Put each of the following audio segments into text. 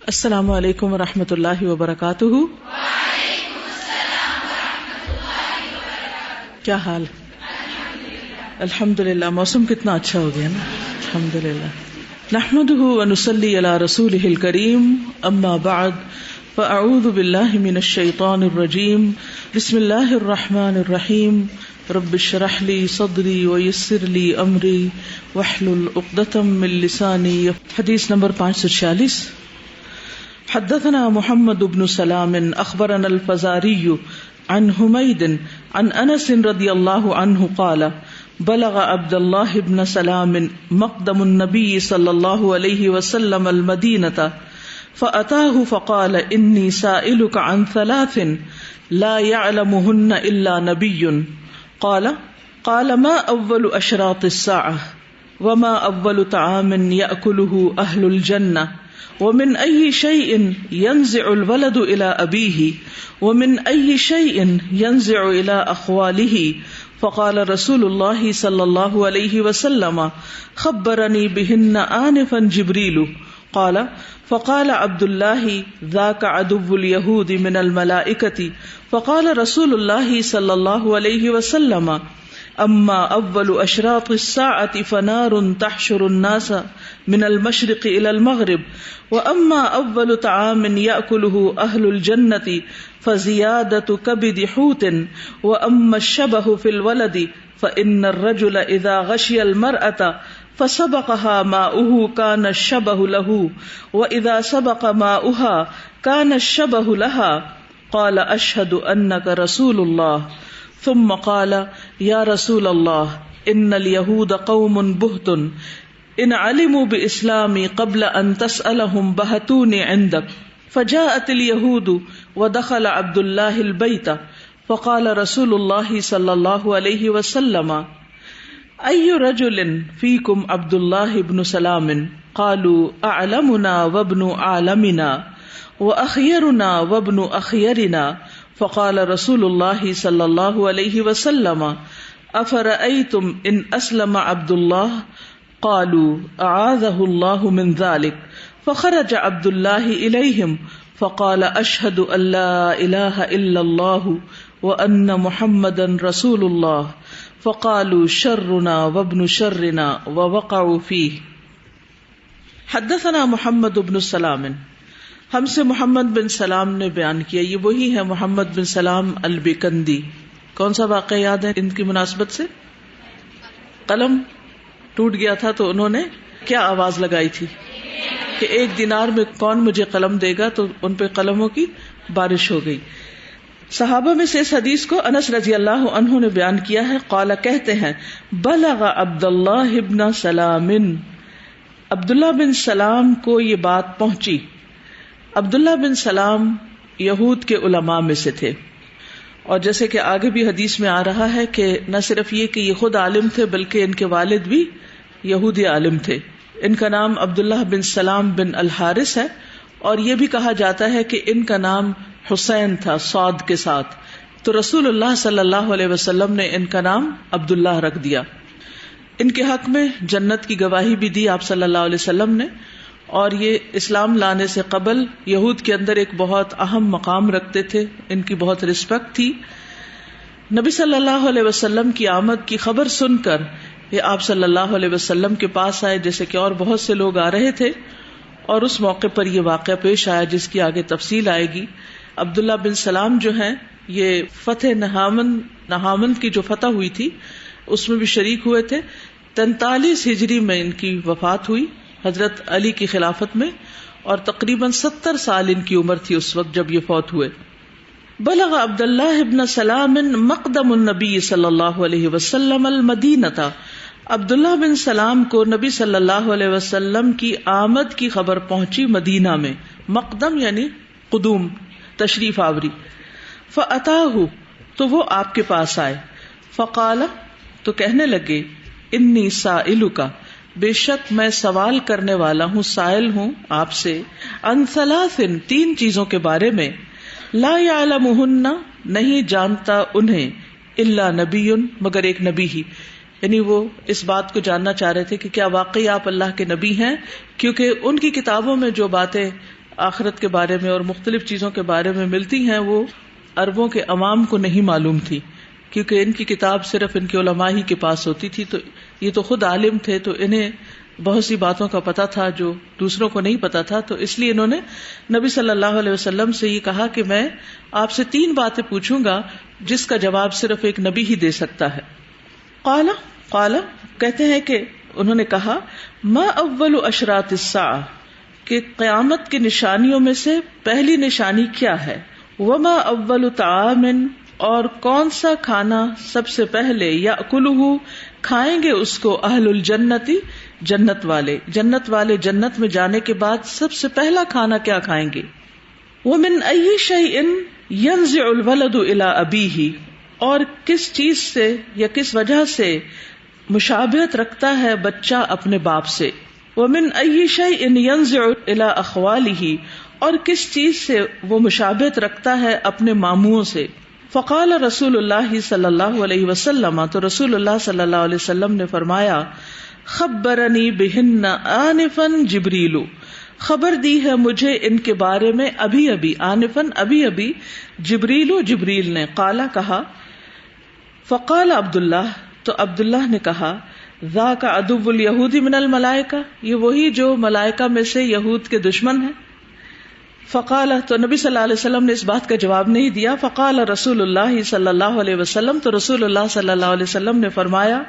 السلام علیکم ورحمۃ اللہ وبرکاتہ۔ وعلیکم السلام ورحمۃ اللہ وبرکاتہ۔ کیا حال؟ الحمدللہ۔ موسم کتنا اچھا ہو گیا نا، الحمدللہ۔ نحمده ونصلی علی رسولہ الکریم، اما بعد فاعوذ باللہ من الشیطان الرجیم، بسم اللہ الرحمن الرحیم، رب اشرح لی صدری ویسر لی امری واحلل عقدۃ من لسانی۔ حدیث نمبر 546۔ حدثنا محمد بن سلام اخبرنا الفزاری عن حمید عن انس رضی اللہ عنہ قال بلغ عبد الله بن سلام مقدم النبي صلى الله عليه وسلم المدينة فأتاه فقال إني سائلك عن ثلاث لا يعلمهن إلا نبي قال ما أول أشراط الساعة وما أول طعام يأكله أهل الجنة ومن أي شيء ينزع الولد إلى أبيه ومن أي شيء ينزع إلى أخواله فقال رسول الله صلى الله عليه وسلم خبرني بهن آنفا جبريل قال فقال عبد الله ذاك عدو اليهود من الملائكة فقال رسول الله صلى الله عليه وسلم اما اول اشراط الساعة فنار تحشر الناس من المشرق الى المغرب واما اول طعام يأكله اهل الجنة فزيادة كبد حوت واما الشبه في الولد فان الرجل اذا غشي المرأة فسبقها ماؤه كان الشبه له واذا سبق ماؤها كان الشبه لها قال اشهد انك رسول الله ثم قال يا رسول الله ان اليهود قوم بهت ان علموا باسلامي قبل ان تسألهم بهتوني عندك فجاءت اليهود ودخل عبد الله البيت فقال رسول الله صلى الله عليه وسلم اي رجل فيكم عبد الله بن سلام قالوا اعلمنا وابن اعلمنا واخيرنا وابن اخيرنا فقال رسول الله صلى الله عليه وسلم افرأيتم ان اسلم عبد الله قالوا اعاذه الله من ذلك فخرج عبد الله اليهم فقال اشهد ان لا اله الا الله وان محمدا رسول الله فقالوا شرنا وابن شرنا ووقعوا فيه۔ حدثنا محمد بن سلام، ہم سے محمد بن سلام نے بیان کیا، یہ وہی ہے محمد بن سلام البیکندی۔ کون سا واقعہ یاد ہے ان کی مناسبت سے؟ قلم ٹوٹ گیا تھا تو انہوں نے کیا آواز لگائی تھی کہ 1 دینار میں کون مجھے قلم دے گا، تو ان پہ قلموں کی بارش ہو گئی۔ صحابہ میں سے اس حدیث کو انس رضی اللہ عنہ نے بیان کیا ہے۔ قال کہتے ہیں بلغ عبد اللہ بن سلام، عبداللہ بن سلام کو یہ بات پہنچی۔ عبداللہ بن سلام یہود کے علماء میں سے تھے، اور جیسے کہ آگے بھی حدیث میں آ رہا ہے کہ نہ صرف یہ کہ یہ خود عالم تھے بلکہ ان کے والد بھی یہودی عالم تھے۔ ان کا نام عبداللہ بن سلام بن الحارث ہے، اور یہ بھی کہا جاتا ہے کہ ان کا نام حسین تھا صاد کے ساتھ، تو رسول اللہ صلی اللہ علیہ وسلم نے ان کا نام عبداللہ رکھ دیا۔ ان کے حق میں جنت کی گواہی بھی دی آپ صلی اللہ علیہ وسلم نے، اور یہ اسلام لانے سے قبل یہود کے اندر ایک بہت اہم مقام رکھتے تھے، ان کی بہت رسپیکٹ تھی۔ نبی صلی اللہ علیہ وسلم کی آمد کی خبر سن کر یہ آپ صلی اللہ علیہ وسلم کے پاس آئے، جیسے کہ اور بہت سے لوگ آ رہے تھے، اور اس موقع پر یہ واقعہ پیش آیا جس کی آگے تفصیل آئے گی۔ عبداللہ بن سلام جو ہیں یہ فتح نہامند کی جو فتح ہوئی تھی اس میں بھی شریک ہوئے تھے۔ 43 ہجری میں ان کی وفات ہوئی حضرت علی کی خلافت میں، اور تقریباً 70 سال ان کی عمر تھی اس وقت جب یہ فوت ہوئے۔ بلغ عبداللہ ابن سلام مقدم النبی صلی اللہ علیہ وسلم المدینۃ، عبداللہ بن سلام کو نبی صلی اللہ علیہ وسلم کی آمد کی خبر پہنچی مدینہ میں۔ مقدم یعنی قدوم، تشریف آوری۔ فأتاہ، تو وہ آپ کے پاس آئے۔ فقال، تو کہنے لگے، انی سائلک، بے شک میں سوال کرنے والا ہوں، سائل ہوں آپ سے، عن ثلاث، 3 چیزوں کے بارے میں، لا یعلمہن، نہیں جانتا انہیں، الا نبی، مگر ایک نبی ہی۔ یعنی وہ اس بات کو جاننا چاہ رہے تھے کہ کیا واقعی آپ اللہ کے نبی ہیں، کیونکہ ان کی کتابوں میں جو باتیں آخرت کے بارے میں اور مختلف چیزوں کے بارے میں ملتی ہیں وہ عربوں کے عوام کو نہیں معلوم تھی، کیونکہ ان کی کتاب صرف ان کے علماء ہی کے پاس ہوتی تھی. تو یہ تو خود عالم تھے، تو انہیں بہت سی باتوں کا پتہ تھا جو دوسروں کو نہیں پتا تھا. تو اس لیے انہوں نے نبی صلی اللہ علیہ وسلم سے یہ کہا کہ میں آپ سے 3 باتیں پوچھوں گا جس کا جواب صرف ایک نبی ہی دے سکتا ہے. قال کہتے ہیں کہ انہوں نے کہا ما اول اشراط الساعہ، کہ قیامت کی نشانیوں میں سے پہلی نشانی کیا ہے. وما اول طعام، اور کون سا کھانا سب سے پہلے یاکلہ کھائیں گے اس کو اہل الجنتی، جنت والے جنت میں جانے کے بعد سب سے پہلا کھانا کیا کھائیں گے. ومن ای شیء ينزع الولد الى ابیہ، اور کس چیز سے یا کس وجہ سے مشابہت رکھتا ہے بچہ اپنے باپ سے. ومن ای شیء ينزع الى اخوالہ، اور کس چیز سے وہ مشابہت رکھتا ہے اپنے ماموں سے. فقال رسول اللہ صلی اللہ علیہ وسلم، تو رسول اللہ صلی اللہ علیہ وسلم نے فرمایا خبرنی بہن آنفا جبریل، خبر دی ہے مجھے ان کے بارے میں ابھی ابھی، آنفن ابھی ابھی، جبریل نے. قالا کہا، فقال عبداللہ، تو عبداللہ نے کہا ذاک عدو الیہود من الملائکہ، یہ وہی جو ملائکہ میں سے یہود کے دشمن ہیں. فقال، تو نبی صلی اللہ علیہ وسلم نے اس بات کا جواب نہیں دیا. فقال رسول اللہ صلی اللہ علیہ وسلم، تو رسول اللہ صلی اللہ علیہ وسلم نے فرمایا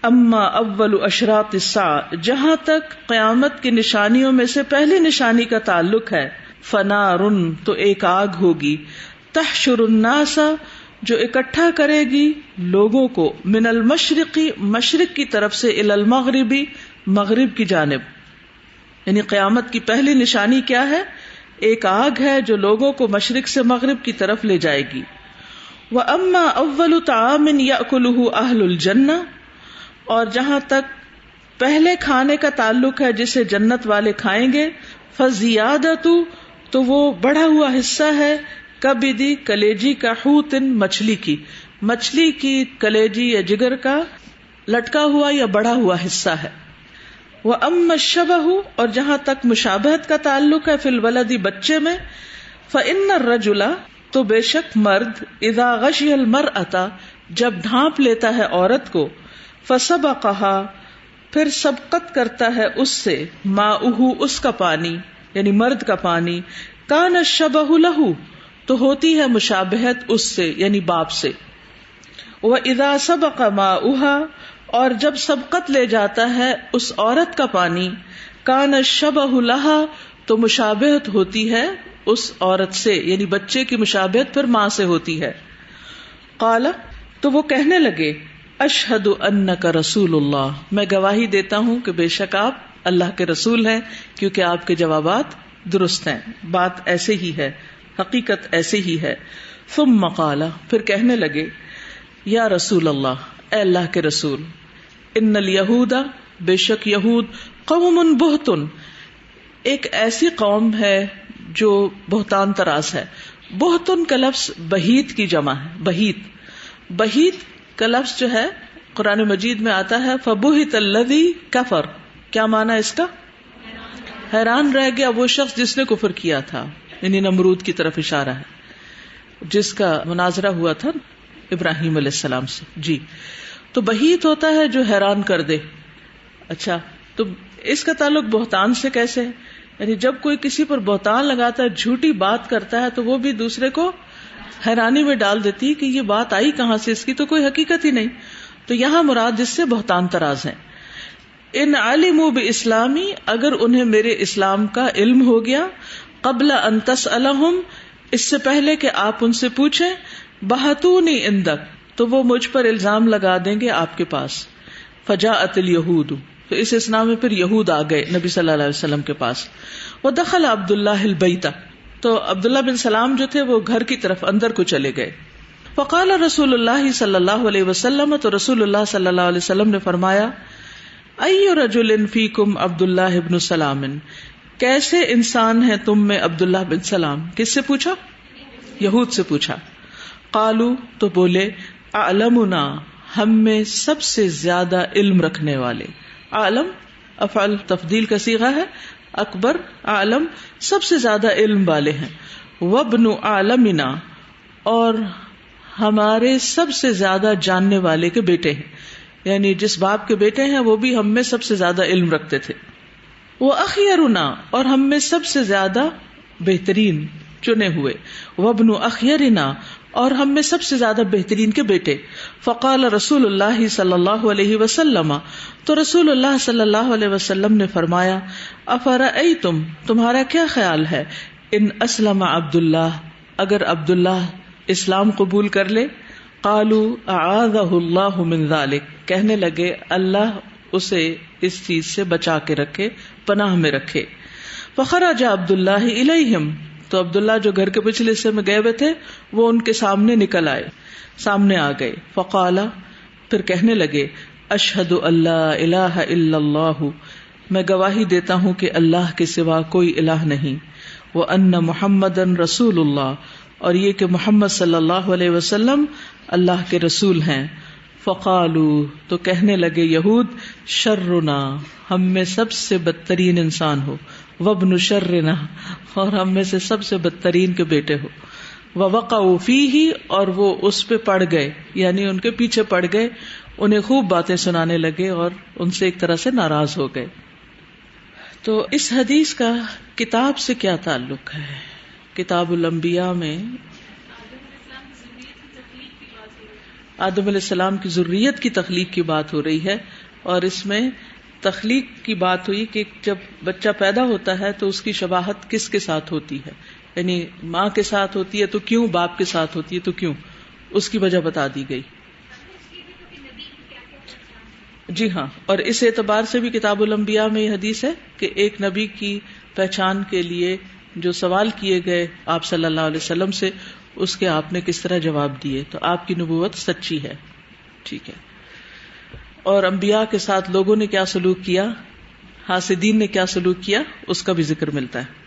اما اول اشراط الساعہ، جہاں تک قیامت کی نشانیوں میں سے پہلی نشانی کا تعلق ہے، فنار، تو ایک آگ ہوگی، تحشر الناس، جو اکٹھا کرے گی لوگوں کو، من المشرقی، مشرق کی طرف سے، الی المغربی، مغرب کی جانب. یعنی قیامت کی پہلی نشانی کیا ہے؟ ایک آگ ہے جو لوگوں کو مشرق سے مغرب کی طرف لے جائے گی. وَأَمَّا أَوَّلُ طَعَامٍ يَأْكُلُهُ أَهْلُ الْجَنَّةِ، اور جہاں تک پہلے کھانے کا تعلق ہے جسے جنت والے کھائیں گے، فَزِيَادَةُ، تو وہ بڑھا ہوا حصہ ہے، کبدی، کلیجی کا، حوتن، مچھلی کی کلیجی یا جگر کا لٹکا ہوا یا بڑھا ہوا حصہ ہے. وَأَمَّا الشَّبَهُ، اور جہاں تک مشابہت کا تعلق ہے، فی الولد، بچے میں، فَإِنَّ الرَّجُلَ، تو بے شک مرد، اذا غشی المرأة، جب ڈھانپ لیتا ہے عورت کو، فَسَبَقَهَا، پھر سبقت کرتا ہے اس سے، ماؤہ، اس کا پانی، یعنی مرد کا پانی، کان الشبہ لہ، تو ہوتی ہے مشابہت اس سے، یعنی باپ سے. وَإِذَا سَبَقَ مَاؤُهَا، اور جب سبقت لے جاتا ہے اس عورت کا پانی، کان الشبہ لہا، تو مشابہت ہوتی ہے اس عورت سے، یعنی بچے کی مشابہت پھر ماں سے ہوتی ہے. قال، تو وہ کہنے لگے اشہد انک رسول اللہ، میں گواہی دیتا ہوں کہ بے شک آپ اللہ کے رسول ہیں، کیونکہ آپ کے جوابات درست ہیں، بات ایسے ہی ہے، حقیقت ایسے ہی ہے. ثم قال، پھر کہنے لگے یا رسول اللہ، اے اللہ کے رسول، ان الیہود، بے شک یہود، قوم بہتن، ایک ایسی قوم ہے جو بہتان طراز ہے. بہتن کا لفظ بہیت کی جمع ہے. بہیت کا لفظ جو ہے قرآن مجید میں آتا ہے فبہت الذی کفر. کیا معنی اس کا؟ حیران رہ گیا وہ شخص جس نے کفر کیا تھا، یعنی نمرود کی طرف اشارہ ہے، جس کا مناظرہ ہوا تھا ابراہیم علیہ السلام سے. جی، تو بہیت ہوتا ہے جو حیران کر دے. اچھا، تو اس کا تعلق بہتان سے کیسے ہے؟ یعنی جب کوئی کسی پر بہتان لگاتا ہے، جھوٹی بات کرتا ہے، تو وہ بھی دوسرے کو حیرانی میں ڈال دیتی ہے کہ یہ بات آئی کہاں سے، اس کی تو کوئی حقیقت ہی نہیں. تو یہاں مراد جس سے بہتان طراز ہیں. ان علموا باسلامی، اگر انہیں میرے اسلام کا علم ہو گیا، قبل ان تسألہم، اس سے پہلے کہ آپ ان سے پوچھیں، بہتونی عندک، تو وہ مجھ پر الزام لگا دیں گے آپ کے پاس. فجاءت الیہود، تو اس اسنا میں پھر یہود آ گئے نبی صلی اللہ علیہ وسلم کے پاس. ودخل عبداللہ البیت، تو عبداللہ بن سلام جو تھے وہ گھر کی طرف اندر کو چلے گئے. فقال رسول اللہ صلی اللہ علیہ وسلم، تو رسول اللہ صلی اللہ علیہ وسلم نے فرمایا ای رجل فیکم عبداللہ بن سلام، کیسے انسان ہے تم میں عبداللہ بن سلام؟ کس سے پوچھا؟ یہود سے پوچھا. قالو، تو بولے اعلمنا، ہم میں سب سے زیادہ علم رکھنے والے. عالم افعل تفضیل کا صیغہ ہے، اکبر عالم سب سے زیادہ علم والے ہیں، وابن عالمنا اور ہمارے سب سے زیادہ جاننے والے کے بیٹے ہیں، یعنی جس باپ کے بیٹے ہیں وہ بھی ہم میں سب سے زیادہ علم رکھتے تھے، وہ اخیرنا اور ہم میں سب سے زیادہ بہترین چنے ہوئے، وابن اخیرنا اور ہم میں سب سے زیادہ بہترین کے بیٹے۔ فقال رسول اللہ صلی اللہ علیہ وسلم، تو رسول اللہ صلی اللہ علیہ وسلم نے فرمایا، افرأیتم تمہارا کیا خیال ہے، ان اسلم عبداللہ اگر عبداللہ اسلام قبول کر لے، قالوا اعاذہ اللہ من ذلک کہنے لگے اللہ اسے اس چیز سے بچا کے رکھے، پناہ میں رکھے۔ فخرج عبداللہ الیہم تو عبداللہ جو گھر کے پچھلے حصے میں گئے ہوئے تھے وہ ان کے سامنے نکل آئے، سامنے آ گئے۔ فقال پھر کہنے لگے، اشہد ان لا الہ الا اللہ میں گواہی دیتا ہوں کہ اللہ کے سوا کوئی الہ نہیں، وان محمدن رسول اللہ اور یہ کہ محمد صلی اللہ علیہ وسلم اللہ کے رسول ہیں۔ فقالوا تو کہنے لگے یہود، شرنا ہم میں سب سے بدترین انسان ہو، وابن شرنا اور ہم میں سے سب سے بدترین کے بیٹے ہو، ووقعوا فیہ اور وہ اس پہ پڑ گئے، یعنی ان کے پیچھے پڑ گئے، انہیں خوب باتیں سنانے لگے اور ان سے ایک طرح سے ناراض ہو گئے۔ تو اس حدیث کا کتاب سے کیا تعلق ہے؟ کتاب الانبیاء میں آدم علیہ السلام کی ذریت کی تخلیق کی بات ہو رہی ہے، اور اس میں تخلیق کی بات ہوئی کہ جب بچہ پیدا ہوتا ہے تو اس کی شباہت کس کے ساتھ ہوتی ہے، یعنی ماں کے ساتھ ہوتی ہے تو کیوں، باپ کے ساتھ ہوتی ہے تو کیوں، اس کی وجہ بتا دی گئی۔ جی ہاں، اور اس اعتبار سے بھی کتاب الانبیاء میں یہ حدیث ہے کہ ایک نبی کی پہچان کے لیے جو سوال کیے گئے آپ صلی اللہ علیہ وسلم سے، اس کے آپ نے کس طرح جواب دیے، تو آپ کی نبوت سچی ہے، ٹھیک ہے۔ اور انبیاء کے ساتھ لوگوں نے کیا سلوک کیا، حاسدین نے کیا سلوک کیا، اس کا بھی ذکر ملتا ہے۔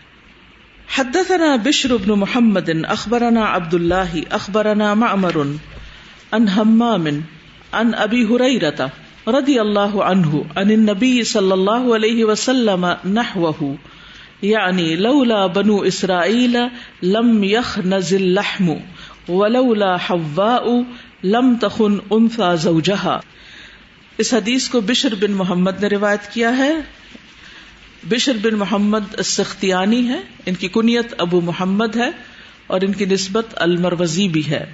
حدثنا بشر بن محمد اخبرنا عبد اللہ اخبرنا معمر عن حمام عن ابی ہریرہ رضی اللہ عنہ عن النبی صلی اللہ علیہ وسلم نحوہ، یعنی لولا بنو اسرائیل لم یخنز اللحم ولولا حواء لم تخن انثى زوجہا۔ اس حدیث کو بشر بن محمد نے روایت کیا ہے۔ بشر بن محمد السختیانی ہے، ان کی کنیت ابو محمد ہے اور ان کی نسبت المروزی بھی ہے،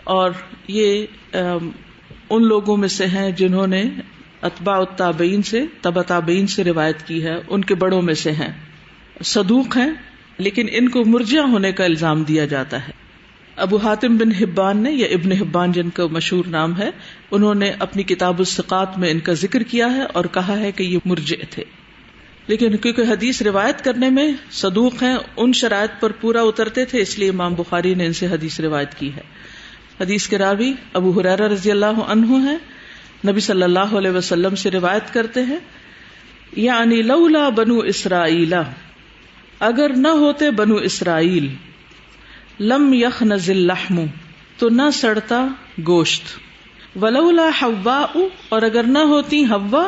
اور یہ ان لوگوں میں سے ہیں جنہوں نے اتباع التابعین سے تبع تابعین سے روایت کی ہے، ان کے بڑوں میں سے ہیں، صدوق ہیں، لیکن ان کو مرجع ہونے کا الزام دیا جاتا ہے۔ ابو حاتم بن حبان نے، یا ابن حبان جن کا مشہور نام ہے، انہوں نے اپنی کتاب الثقات میں ان کا ذکر کیا ہے اور کہا ہے کہ یہ مرجع تھے، لیکن کیونکہ حدیث روایت کرنے میں صدوق ہیں، ان شرائط پر پورا اترتے تھے، اس لیے امام بخاری نے ان سے حدیث روایت کی ہے۔ حدیث کے راوی ابو ہریرہ رضی اللہ عنہ ہیں، نبی صلی اللہ علیہ وسلم سے روایت کرتے ہیں، یعنی لولا بنو اسرائیل اگر نہ ہوتے بنو اسرائیل، لم یخنز اللحم تو نہ سڑتا گوشت، ولولا حواء اور اگر نہ ہوتی حوا،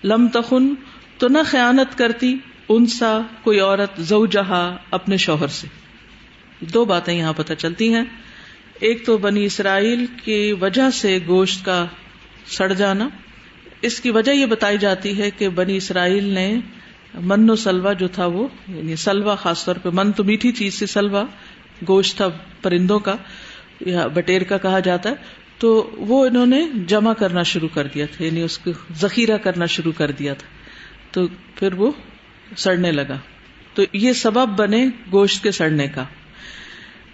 لم تخن تو نہ خیانت کرتی انسا کوئی عورت زوجہا اپنے شوہر سے۔ دو باتیں یہاں پتہ چلتی ہیں، ایک تو بنی اسرائیل کی وجہ سے گوشت کا سڑ جانا، اس کی وجہ یہ بتائی جاتی ہے کہ بنی اسرائیل نے من و سلوہ جو تھا وہ، یعنی سلوہ خاص طور پہ، من تو میٹھی چیز سے، سلوہ گوشت تھا پرندوں کا یا بٹیر کا کہا جاتا ہے، تو وہ انہوں نے جمع کرنا شروع کر دیا تھا، یعنی اس کو ذخیرہ کرنا شروع کر دیا تھا، تو پھر وہ سڑنے لگا، تو یہ سبب بنے گوشت کے سڑنے کا۔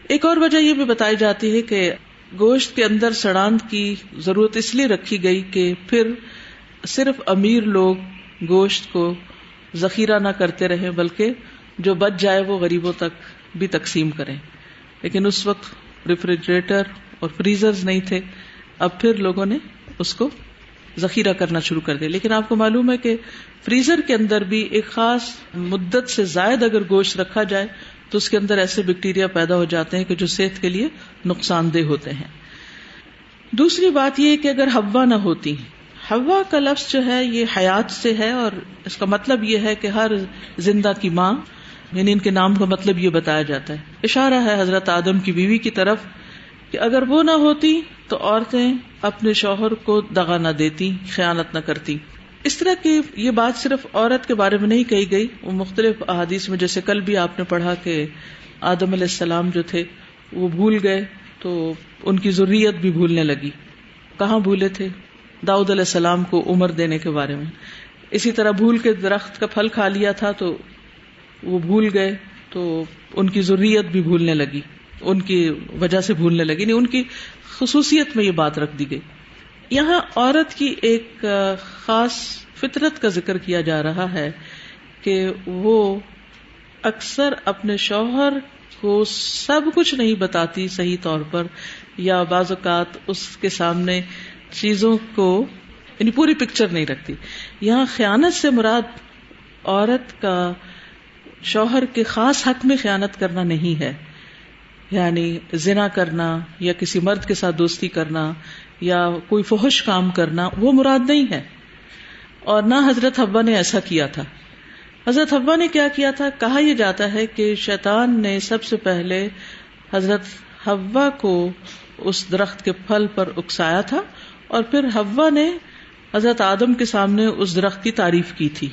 ایک اور وجہ یہ بھی بتائی جاتی ہے کہ گوشت کے اندر سڑان کی ضرورت اس لیے رکھی گئی کہ پھر صرف امیر لوگ گوشت کو ذخیرہ نہ کرتے رہیں، بلکہ جو بچ جائے وہ غریبوں تک بھی تقسیم کریں، لیکن اس وقت ریفریجریٹر اور فریزرز نہیں تھے، اب پھر لوگوں نے اس کو ذخیرہ کرنا شروع کر دیا۔ لیکن آپ کو معلوم ہے کہ فریزر کے اندر بھی ایک خاص مدت سے زائد اگر گوشت رکھا جائے تو اس کے اندر ایسے بیکٹیریا پیدا ہو جاتے ہیں کہ جو صحت کے لیے نقصان دہ ہوتے ہیں۔ دوسری بات یہ کہ اگر حوا نہ ہوتی، حوا کا لفظ جو ہے یہ حیات سے ہے، اور اس کا مطلب یہ ہے کہ ہر زندہ کی ماں، یعنی ان کے نام کا مطلب یہ بتایا جاتا ہے. اشارہ ہے حضرت آدم کی بیوی کی طرف کہ اگر وہ نہ ہوتی تو عورتیں اپنے شوہر کو دغا نہ دیتی، خیانت نہ کرتی. اس طرح کی یہ بات صرف عورت کے بارے میں نہیں کہی گئی، وہ مختلف احادیث میں، جیسے کل بھی آپ نے پڑھا کہ آدم علیہ السلام جو تھے وہ بھول گئے تو ان کی ذریت بھی بھولنے لگی. کہاں بھولے تھے؟ داؤد علیہ السلام کو عمر دینے کے بارے میں. اسی طرح بھول کے درخت کا پھل کھا لیا تھا تو وہ بھول گئے تو ان کی ذریت بھی بھولنے لگی، ان کی وجہ سے بھولنے لگی، نہیں ان کی خصوصیت میں یہ بات رکھ دی گئی. یہاں عورت کی ایک خاص فطرت کا ذکر کیا جا رہا ہے کہ وہ اکثر اپنے شوہر کو سب کچھ نہیں بتاتی صحیح طور پر، یا بعض اوقات اس کے سامنے چیزوں کو یعنی پوری پکچر نہیں رکھتی. یہاں خیانت سے مراد عورت کا شوہر کے خاص حق میں خیانت کرنا نہیں ہے، یعنی زنا کرنا یا کسی مرد کے ساتھ دوستی کرنا یا کوئی فحش کام کرنا وہ مراد نہیں ہے. اور نہ حضرت حوا نے ایسا کیا تھا. حضرت حوا نے کیا کیا تھا؟ کہا یہ جاتا ہے کہ شیطان نے سب سے پہلے حضرت حوا کو اس درخت کے پھل پر اکسایا تھا، اور پھر حوا نے حضرت آدم کے سامنے اس درخت کی تعریف کی تھی.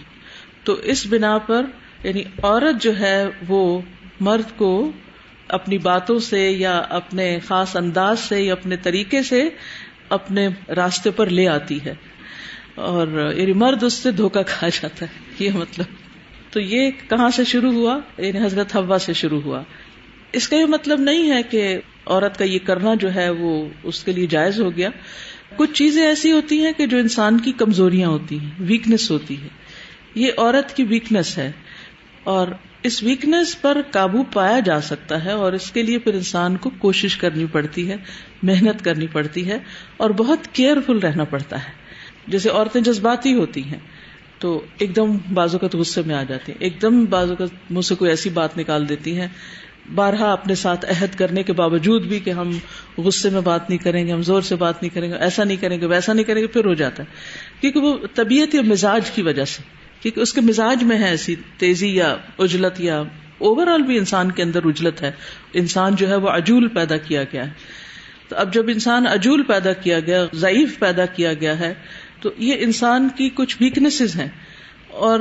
تو اس بنا پر یعنی عورت جو ہے وہ مرد کو اپنی باتوں سے یا اپنے خاص انداز سے یا اپنے طریقے سے اپنے راستے پر لے آتی ہے، اور یعنی مرد اس سے دھوکہ کھا جاتا ہے. یہ مطلب تو یہ کہاں سے شروع ہوا؟ یعنی حضرت حوا سے شروع ہوا. اس کا یہ مطلب نہیں ہے کہ عورت کا یہ کرنا جو ہے وہ اس کے لیے جائز ہو گیا. کچھ چیزیں ایسی ہوتی ہیں کہ جو انسان کی کمزوریاں ہوتی ہیں، ویکنس ہوتی ہے، یہ عورت کی ویکنس ہے، اور اس ویکنس پر قابو پایا جا سکتا ہے، اور اس کے لیے پھر انسان کو کوشش کرنی پڑتی ہے، محنت کرنی پڑتی ہے، اور بہت کیئرفل رہنا پڑتا ہے. جیسے عورتیں جذباتی ہوتی ہیں تو ایک دم بعض اوقات غصے میں آ جاتی ہیں، ایک دم بعض اوقات منہ سے کوئی ایسی بات نکال دیتی ہیں، بارہا اپنے ساتھ عہد کرنے کے باوجود بھی کہ ہم غصے میں بات نہیں کریں گے، ہم زور سے بات نہیں کریں گے، ایسا نہیں کریں گے، ویسا نہیں کریں گے، پھر ہو جاتا ہے کیونکہ وہ طبیعت یا مزاج کی وجہ سے، کیونکہ اس کے مزاج میں ہے ایسی تیزی یا عجلت، یا اوور آل بھی انسان کے اندر عجلت ہے. انسان جو ہے وہ عجول پیدا کیا گیا ہے. تو اب جب انسان عجول پیدا کیا گیا، ضعیف پیدا کیا گیا ہے، تو یہ انسان کی کچھ ویکنیسز ہیں، اور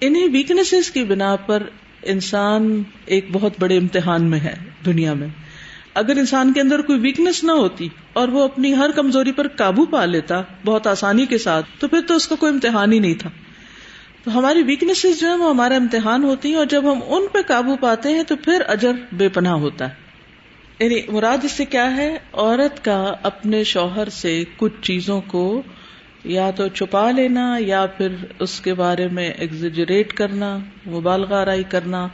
انہی ویکنیسز کی بنا پر انسان ایک بہت بڑے امتحان میں ہے دنیا میں. اگر انسان کے اندر کوئی ویکنیس نہ ہوتی اور وہ اپنی ہر کمزوری پر قابو پا لیتا بہت آسانی کے ساتھ، تو پھر تو اس کا کوئی امتحان ہی نہیں تھا. تو ہماری ویکنیسز جو ہیں وہ ہمارا امتحان ہوتی ہیں، اور جب ہم ان پہ قابو پاتے ہیں تو پھر اجر بے پناہ ہوتا ہے. یعنی مراد اس سے کیا ہے؟ عورت کا اپنے شوہر سے کچھ چیزوں کو یا تو چھپا لینا، یا پھر اس کے بارے میں ایگزیجریٹ کرنا، مبالغہ آرائی کرنا،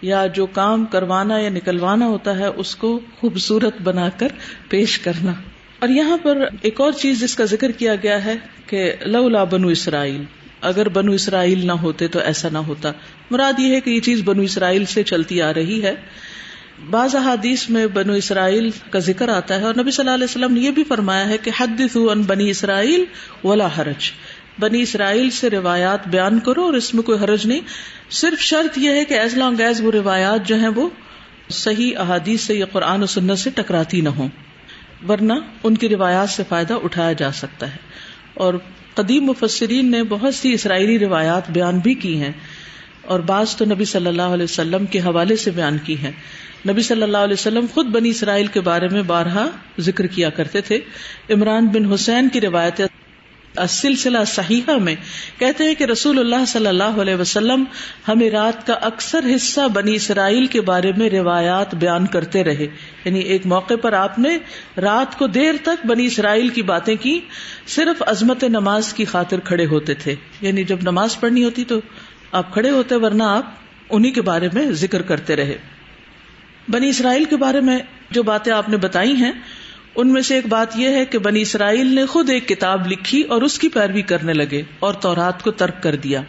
یا جو کام کروانا یا نکلوانا ہوتا ہے اس کو خوبصورت بنا کر پیش کرنا. اور یہاں پر ایک اور چیز جس کا ذکر کیا گیا ہے کہ لولا بنو اسرائیل، اگر بنو اسرائیل نہ ہوتے تو ایسا نہ ہوتا. مراد یہ ہے کہ یہ چیز بنو اسرائیل سے چلتی آ رہی ہے. بعض احادیث میں بنو اسرائیل کا ذکر آتا ہے، اور نبی صلی اللہ علیہ وسلم نے یہ بھی فرمایا ہے کہ حدثوا عن بنی اسرائیل ولا حرج، بنی اسرائیل سے روایات بیان کرو اور اس میں کوئی حرج نہیں. صرف شرط یہ ہے کہ ایز لانگ ایز وہ روایات جو ہیں وہ صحیح احادیث سے یا قرآن و سنت سے ٹکراتی نہ ہوں، ورنہ ان کی روایات سے فائدہ اٹھایا جا سکتا ہے. اور قدیم مفسرین نے بہت سی اسرائیلی روایات بیان بھی کی ہیں، اور بعض تو نبی صلی اللہ علیہ وسلم کے حوالے سے بیان کی ہیں. نبی صلی اللہ علیہ وسلم خود بنی اسرائیل کے بارے میں بارہا ذکر کیا کرتے تھے. عمران بن حسین کی روایت السلسلہ صحیحہ میں کہتے ہیں کہ رسول اللہ صلی اللہ علیہ وسلم ہمیں رات کا اکثر حصہ بنی اسرائیل کے بارے میں روایات بیان کرتے رہے. یعنی ایک موقع پر آپ نے رات کو دیر تک بنی اسرائیل کی باتیں کی، صرف عظمت نماز کی خاطر کھڑے ہوتے تھے. یعنی جب نماز پڑھنی ہوتی تو آپ کھڑے ہوتے، ورنہ آپ انہی کے بارے میں ذکر کرتے رہے. بنی اسرائیل کے بارے میں جو باتیں آپ نے بتائی ہیں ان میں سے ایک بات یہ ہے کہ بنی اسرائیل نے خود ایک کتاب لکھی اور اس کی پیروی کرنے لگے اور تورات کو ترک کر دیا.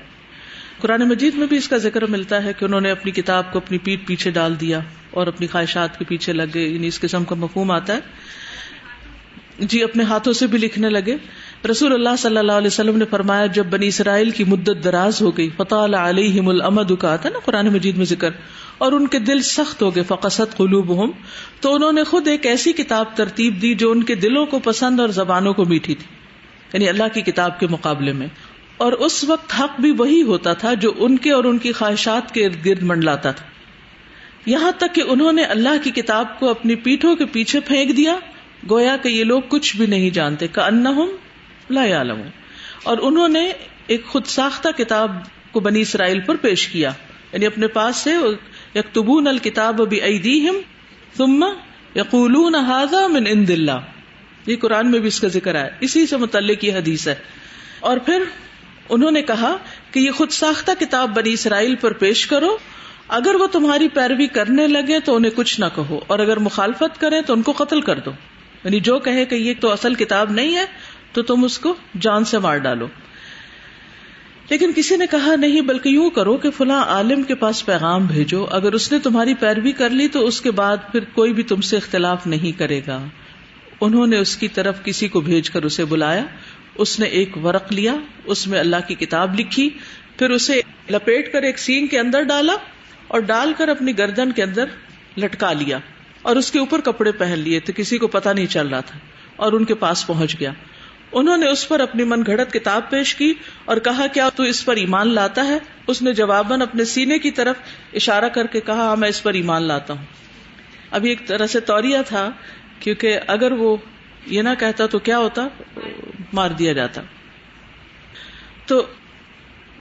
قرآن مجید میں بھی اس کا ذکر ملتا ہے کہ انہوں نے اپنی کتاب کو اپنی پیٹھ پیچھے ڈال دیا اور اپنی خواہشات کے پیچھے لگ گئے. یعنی اس قسم کا مفہوم آتا ہے. جی اپنے ہاتھوں سے بھی لکھنے لگے. رسول اللہ صلی اللہ علیہ وسلم نے فرمایا جب بنی اسرائیل کی مدت دراز ہو گئی فطال علیہم الامد کا آتا نا قرآن مجید میں ذکر، اور ان کے دل سخت ہو گئے فقست قلوبہم، تو انہوں نے خود ایک ایسی کتاب ترتیب دی جو ان کے دلوں کو پسند اور زبانوں کو میٹھی تھی، یعنی اللہ کی کتاب کے مقابلے میں. اور اس وقت حق بھی وہی ہوتا تھا جو ان کے اور ان کی خواہشات کے ارد گرد منڈلاتا تھا، یہاں تک کہ انہوں نے اللہ کی کتاب کو اپنی پیٹھوں کے پیچھے پھینک دیا گویا کہ یہ لوگ کچھ بھی نہیں جانتے، کأنہم لا یعلمون. اور انہوں نے ایک خود ساختہ کتاب کو بنی اسرائیل پر پیش کیا، یعنی اپنے پاس سے یکتبون الکتاب بایدیہم ثم یقولون ھذا من عند اللہ، یہ قرآن میں بھی اس کا ذکر ہے، اسی سے متعلق یہ حدیث ہے. اور پھر انہوں نے کہا کہ یہ خود ساختہ کتاب بنی اسرائیل پر پیش کرو، اگر وہ تمہاری پیروی کرنے لگے تو انہیں کچھ نہ کہو، اور اگر مخالفت کریں تو ان کو قتل کر دو، یعنی جو کہے کہ یہ تو اصل کتاب نہیں ہے تو تم اس کو جان سے مار ڈالو. لیکن کسی نے کہا نہیں، بلکہ یوں کرو کہ فلاں عالم کے پاس پیغام بھیجو، اگر اس نے تمہاری پیروی کر لی تو اس کے بعد پھر کوئی بھی تم سے اختلاف نہیں کرے گا. انہوں نے اس کی طرف کسی کو بھیج کر اسے بلایا، اس نے ایک ورق لیا، اس میں اللہ کی کتاب لکھی، پھر اسے لپیٹ کر ایک سینگ کے اندر ڈالا اور ڈال کر اپنی گردن کے اندر لٹکا لیا، اور اس کے اوپر کپڑے پہن لیے تو کسی کو پتہ نہیں چل رہا تھا، اور ان کے پاس پہنچ گیا. انہوں نے اس پر اپنی من گھڑت کتاب پیش کی اور کہا کیا تو اس پر ایمان لاتا ہے؟ اس نے جواباً اپنے سینے کی طرف اشارہ کر کے کہا ہاں میں اس پر ایمان لاتا ہوں. ابھی ایک طرح سے توریہ تھا، کیونکہ اگر وہ یہ نہ کہتا تو کیا ہوتا، مار دیا جاتا. تو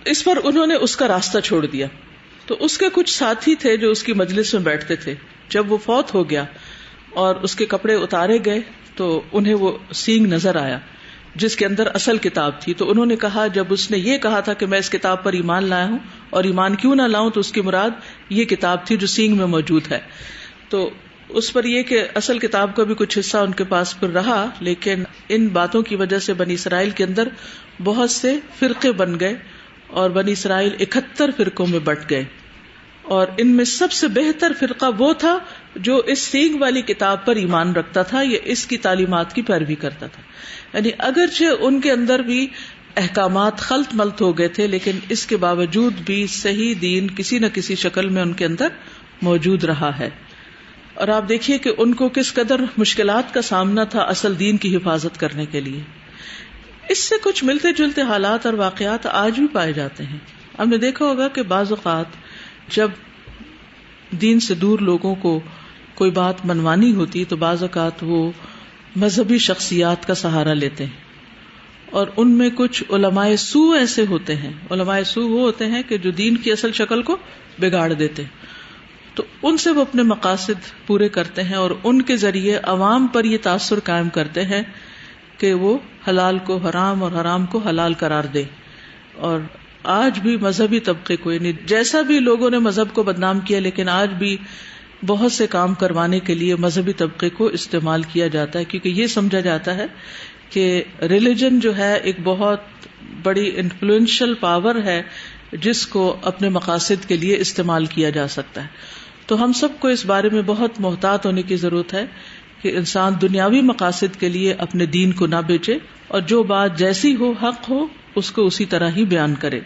اس پر انہوں نے اس کا راستہ چھوڑ دیا. تو اس کے کچھ ساتھی تھے جو اس کی مجلس میں بیٹھتے تھے، جب وہ فوت ہو گیا اور اس کے کپڑے اتارے گئے تو انہیں وہ سینگ نظر آیا جس کے اندر اصل کتاب تھی. تو انہوں نے کہا جب اس نے یہ کہا تھا کہ میں اس کتاب پر ایمان لایا ہوں، اور ایمان کیوں نہ لاؤں، تو اس کی مراد یہ کتاب تھی جو سینگ میں موجود ہے. تو اس پر یہ کہ اصل کتاب کا بھی کچھ حصہ ان کے پاس پھر رہا، لیکن ان باتوں کی وجہ سے بنی اسرائیل کے اندر بہت سے فرقے بن گئے اور بنی اسرائیل 71 فرقوں میں بٹ گئے. اور ان میں سب سے بہتر فرقہ وہ تھا جو اس سینگ والی کتاب پر ایمان رکھتا تھا، یہ اس کی تعلیمات کی پیروی کرتا تھا. یعنی اگرچہ ان کے اندر بھی احکامات خلط ملط ہو گئے تھے، لیکن اس کے باوجود بھی صحیح دین کسی نہ کسی شکل میں ان کے اندر موجود رہا ہے. اور آپ دیکھیے کہ ان کو کس قدر مشکلات کا سامنا تھا اصل دین کی حفاظت کرنے کے لیے. اس سے کچھ ملتے جلتے حالات اور واقعات آج بھی پائے جاتے ہیں. ہم نے دیکھا ہوگا کہ بعض اوقات جب دین سے دور لوگوں کو کوئی بات منوانی ہوتی تو بعض اوقات وہ مذہبی شخصیات کا سہارا لیتے ہیں، اور ان میں کچھ علماء سو ایسے ہوتے ہیں. علماء سو وہ ہوتے ہیں کہ جو دین کی اصل شکل کو بگاڑ دیتے ہیں، تو ان سے وہ اپنے مقاصد پورے کرتے ہیں اور ان کے ذریعے عوام پر یہ تاثر قائم کرتے ہیں کہ وہ حلال کو حرام اور حرام کو حلال قرار دے. اور آج بھی مذہبی طبقے کو، یعنی جیسا بھی لوگوں نے مذہب کو بدنام کیا، لیکن آج بھی بہت سے کام کروانے کے لیے مذہبی طبقے کو استعمال کیا جاتا ہے، کیونکہ یہ سمجھا جاتا ہے کہ ریلیجن جو ہے ایک بہت بڑی انفلوئنشل پاور ہے جس کو اپنے مقاصد کے لیے استعمال کیا جا سکتا ہے. تو ہم سب کو اس بارے میں بہت محتاط ہونے کی ضرورت ہے کہ انسان دنیاوی مقاصد کے لیے اپنے دین کو نہ بیچے، اور جو بات جیسی ہو، حق ہو، اس کو اسی طرح ہی بیان کرے.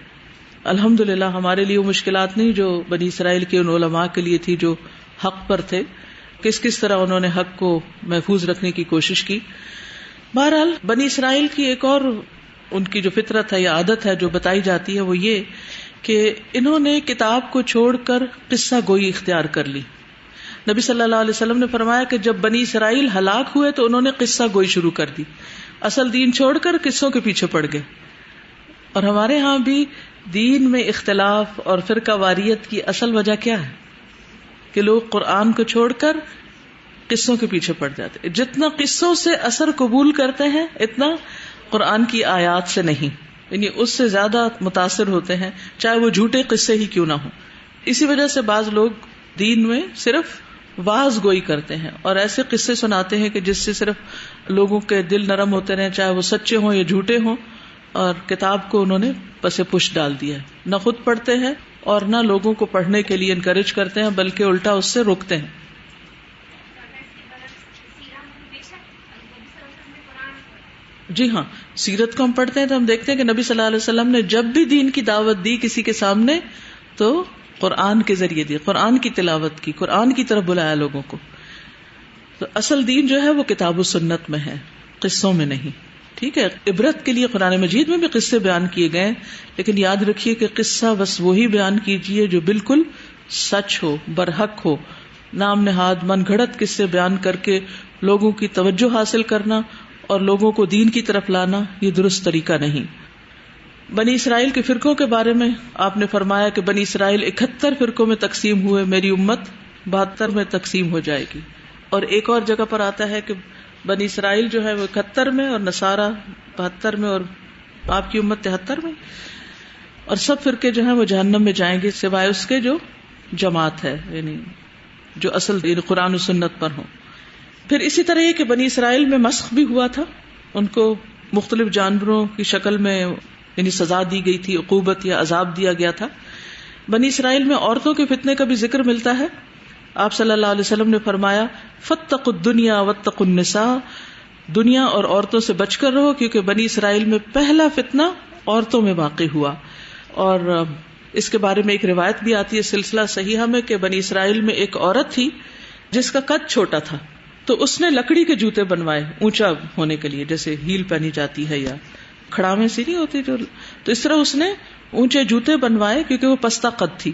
الحمدللہ ہمارے لیے وہ مشکلات نہیں جو بنی اسرائیل کے ان علماء کے لیے تھی جو حق پر تھے، کس طرح انہوں نے حق کو محفوظ رکھنے کی کوشش کی. بہرحال بنی اسرائیل کی ایک اور ان کی جو فطرت ہے یا عادت ہے جو بتائی جاتی ہے وہ یہ کہ انہوں نے کتاب کو چھوڑ کر قصہ گوئی اختیار کر لی. نبی صلی اللہ علیہ وسلم نے فرمایا کہ جب بنی اسرائیل ہلاک ہوئے تو انہوں نے قصہ گوئی شروع کر دی، اصل دین چھوڑ کر قصوں کے پیچھے پڑ گئے. اور ہمارے ہاں بھی دین میں اختلاف اور فرقہ واریت کی اصل وجہ کیا ہے کہ لوگ قرآن کو چھوڑ کر قصوں کے پیچھے پڑ جاتے. جتنا قصوں سے اثر قبول کرتے ہیں اتنا قرآن کی آیات سے نہیں، یعنی اس سے زیادہ متاثر ہوتے ہیں چاہے وہ جھوٹے قصے ہی کیوں نہ ہوں. اسی وجہ سے بعض لوگ دین میں صرف واعظ گوئی کرتے ہیں اور ایسے قصے سناتے ہیں کہ جس سے صرف لوگوں کے دل نرم ہوتے رہیں، چاہے وہ سچے ہوں یا جھوٹے ہوں، اور کتاب کو انہوں نے پس پش ڈال دیا ہے. نہ خود پڑھتے ہیں اور نہ لوگوں کو پڑھنے کے لیے انکریج کرتے ہیں، بلکہ الٹا اس سے روکتے ہیں. جی ہاں، سیرت کو ہم پڑھتے ہیں تو ہم دیکھتے ہیں کہ نبی صلی اللہ علیہ وسلم نے جب بھی دین کی دعوت دی کسی کے سامنے تو قرآن کے ذریعے دی، قرآن کی تلاوت کی، قرآن کی طرف بلایا لوگوں کو. تو اصل دین جو ہے وہ کتاب و سنت میں ہے، قصوں میں نہیں. ٹھیک ہے، عبرت کے لیے قرآن مجید میں بھی قصے بیان کیے گئے، لیکن یاد رکھیے کہ قصہ بس وہی بیان کیجیے جو بالکل سچ ہو، برحق ہو. نام نہاد من گھڑت قصے بیان کر کے لوگوں کی توجہ حاصل کرنا اور لوگوں کو دین کی طرف لانا یہ درست طریقہ نہیں. بنی اسرائیل کے فرقوں کے بارے میں آپ نے فرمایا کہ بنی اسرائیل 71 فرقوں میں تقسیم ہوئے، میری امت 72 میں تقسیم ہو جائے گی. اور ایک اور جگہ پر آتا ہے کہ بنی اسرائیل جو ہے وہ 71 میں اور نصارہ 72 میں اور آپ کی امت 73 میں، اور سب فرقے جو ہیں وہ جہنم میں جائیں گے سوائے اس کے جو جماعت ہے، یعنی جو اصل قرآن و سنت پر ہوں. پھر اسی طرح یہ کہ بنی اسرائیل میں مسخ بھی ہوا تھا، ان کو مختلف جانوروں کی شکل میں یعنی سزا دی گئی تھی، عقوبت یا عذاب دیا گیا تھا. بنی اسرائیل میں عورتوں کے فتنے کا بھی ذکر ملتا ہے. آپ صلی اللہ علیہ وسلم نے فرمایا فاتقوا الدنیا واتقوا النساء، دنیا اور عورتوں سے بچ کر رہو، کیونکہ بنی اسرائیل میں پہلا فتنہ عورتوں میں واقع ہوا. اور اس کے بارے میں ایک روایت بھی آتی ہے سلسلہ صحیحہ میں کہ بنی اسرائیل میں ایک عورت تھی جس کا قد چھوٹا تھا، تو اس نے لکڑی کے جوتے بنوائے اونچا ہونے کے لیے، جیسے ہیل پہنی جاتی ہے یا کھڑاویں سی نہیں ہوتی جو، تو اس طرح اس نے اونچے جوتے بنوائے کیونکہ وہ پستہ قد تھی.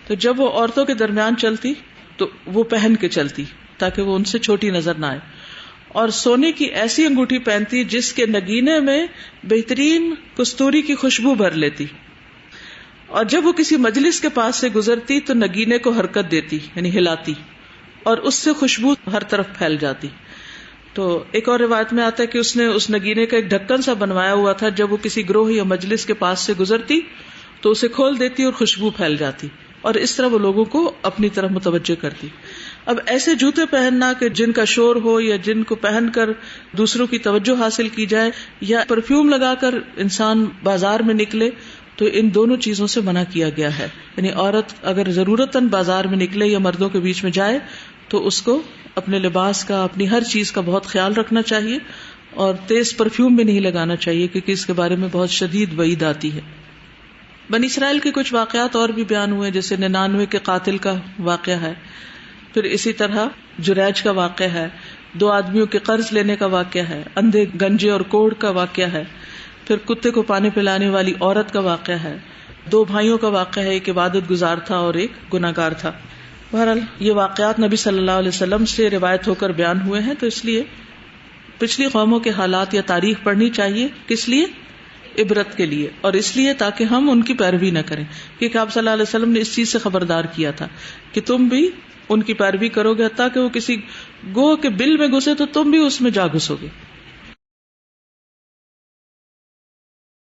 تو جب وہ عورتوں کے درمیان چلتی تو وہ پہن کے چلتی تاکہ وہ ان سے چھوٹی نظر نہ آئے. اور سونے کی ایسی انگوٹھی پہنتی جس کے نگینے میں بہترین کستوری کی خوشبو بھر لیتی، اور جب وہ کسی مجلس کے پاس سے گزرتی تو نگینے کو حرکت دیتی یعنی ہلاتی، اور اس سے خوشبو ہر طرف پھیل جاتی. تو ایک اور روایت میں آتا ہے کہ اس نے اس نگینے کا ایک ڈھکن سا بنوایا ہوا تھا، جب وہ کسی گروہ یا مجلس کے پاس سے گزرتی تو اسے کھول دیتی اور خوشبو پھیل جاتی، اور اس طرح وہ لوگوں کو اپنی طرف متوجہ کرتی. اب ایسے جوتے پہننا کہ جن کا شور ہو یا جن کو پہن کر دوسروں کی توجہ حاصل کی جائے، یا پرفیوم لگا کر انسان بازار میں نکلے، تو ان دونوں چیزوں سے منع کیا گیا ہے. یعنی عورت اگر ضرورتاً بازار میں نکلے یا مردوں کے بیچ میں جائے تو اس کو اپنے لباس کا، اپنی ہر چیز کا بہت خیال رکھنا چاہیے، اور تیز پرفیوم بھی نہیں لگانا چاہیے کیونکہ اس کے بارے میں بہت شدید وعید آتی ہے. بنی اسرائیل کے کچھ واقعات اور بھی بیان ہوئے، جیسے 99 کے قاتل کا واقعہ ہے، پھر اسی طرح جریج کا واقعہ ہے، 2 آدمیوں کے قرض لینے کا واقعہ ہے، اندھے گنجے اور کوڑ کا واقعہ ہے، پھر کتے کو پانی پلانے والی عورت کا واقعہ ہے، 2 بھائیوں کا واقعہ ہے، ایک عبادت گزار تھا اور ایک گناہگار تھا. بہرحال یہ واقعات نبی صلی اللہ علیہ وسلم سے روایت ہو کر بیان ہوئے ہیں، تو اس لیے پچھلی قوموں کے حالات یا تاریخ پڑھنی چاہیے. کس لیے؟ عبرت کے لیے، اور اس لیے تاکہ ہم ان کی پیروی نہ کریں، کیونکہ آپ صلی اللہ علیہ وسلم نے اس چیز سے خبردار کیا تھا کہ تم بھی ان کی پیروی کرو گے، حتیٰ کہ وہ کسی گوہ کے بل میں گھسے تو تم بھی اس میں جا گھسو گے.